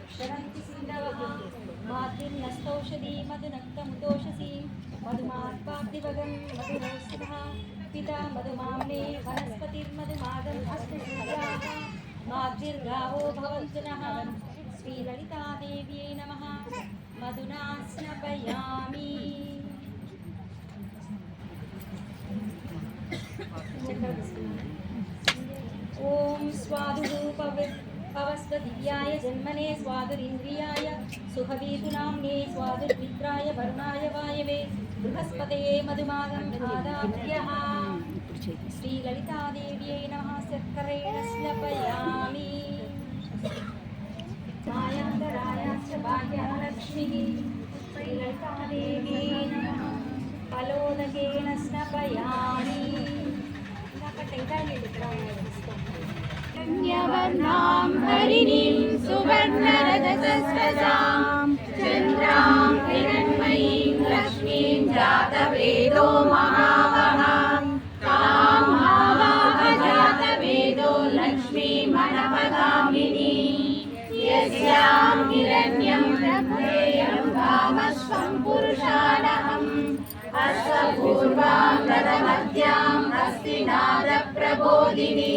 क्षरन्ति सिन्धवः मातृर्नस्तौषधी मधुनक्तमुतोषसी मधुमात्पाब्धिवगं मधुरोऽस्तुतः पिता मधुमाम्ने वनस्पतिर्मधुमादम् अस्तु सूर्याः मातृर्गावो भवन्तु नः। श्रीललितादेव्यै नमः। मधुना स्नपयामि। ओम स्वादुः पवस्वदिव्याय जन्मने स्वादुरिन्द्रियाय सुखवीतुनाम्ने स्वादुर्मित्राय वरुणाय वायवे बृहस्पतये मधुमागं आदाभ्यः। श्रीललितादेव्यै नमः। शर्करेण स्नपयामि। मायान्तरायाश्च बाह्यः लक्ष्मीः श्रीललितादेव्यै नमः। फलोदकेन स्नपयामि। कन्यावर्णां हरिणीं सुवर्णरजतस्रजां चन्द्रां हिरण्मयीं लक्ष्मीं जातवेदो महावहां तां महावाहजातवेदो लक्ष्मीमनपगामिनी यस्यां हिरण्यं प्रभेयं कामस्वं पुरुषाणहम् अश्वपूर्वां रथमध्यां हस्तिनादप्रबोधिनी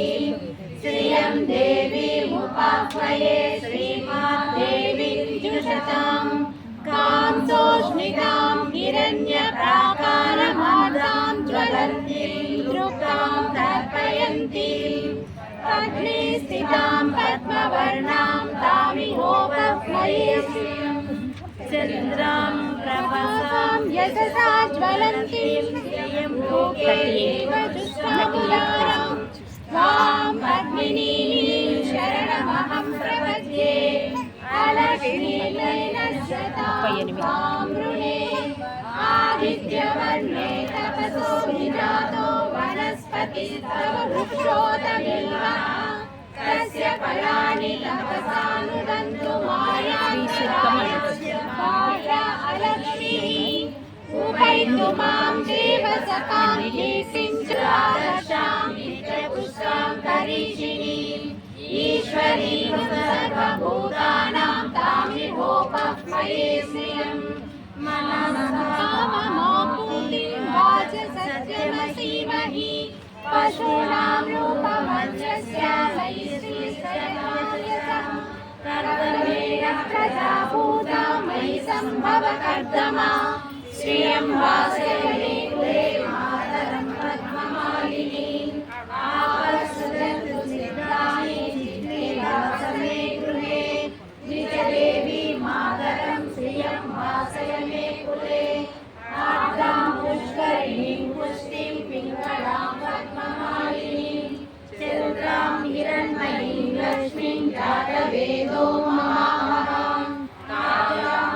श्रियं देवीमुपाह्वये श्रीमाद्देवीर्जुषतां कांसोष्णितां हिरण्यप्राकारमाद्रां ज्वलन्तीं द्रुकां तर्पयन्तीं पद्मे स्थितां पद्मवर्णां तामिहोपह्वये चन्द्रां प्रभासां यशसा ज्वलन्तीं श्रियं लोकेव जुष्टाकुलां त्वां पद्मिनीं शरणमहं प्रपद्ये अलक्ष्मीर्नयनश्रतां त्वां वृणे आदित्यवर्णे तपसो विजातो वनस्पतिस्तव वृक्षोतमिल्वः तस्य फलानि तपसानुदन्तु माया अलक्ष्मीः उपैतु मां देव सकाङ्क्षीं पुष्टां करीषिणीम् ईश्वरीं सर्वभूतानां तामिहोपह्वये श्रियम् मनसाममापूतिं वाच सत्यमसीमहि पशूनां रूपमध्यस्यामयि श्रीस्तयः कर्दमेन प्रजाभूता मयि सम्भव कर्दमा श्रियं वासयने कुले मातरं पद्ममालिनीम् आपस्सुदन्तु सिद्धानि चित्ते गृहे निजदेवी मातरं श्रियं वासयने कुले आर्द्रां पुष्करिणीं पुष्टिं पिङ्गलां पद्ममालिनीं चन्द्रां हिरण्मयीं लक्ष्मीं जातवेदो महामहां काव्यां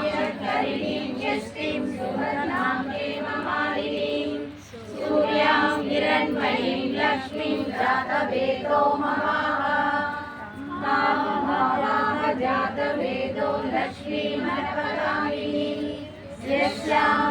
यष्टिं सुवर्णां हेममालिनीं सूर्यां हिरण्मयीं लक्ष्मीं जातवेदो महामहां जातवेदो लक्ष्मीमनपगामिनीं यस्यां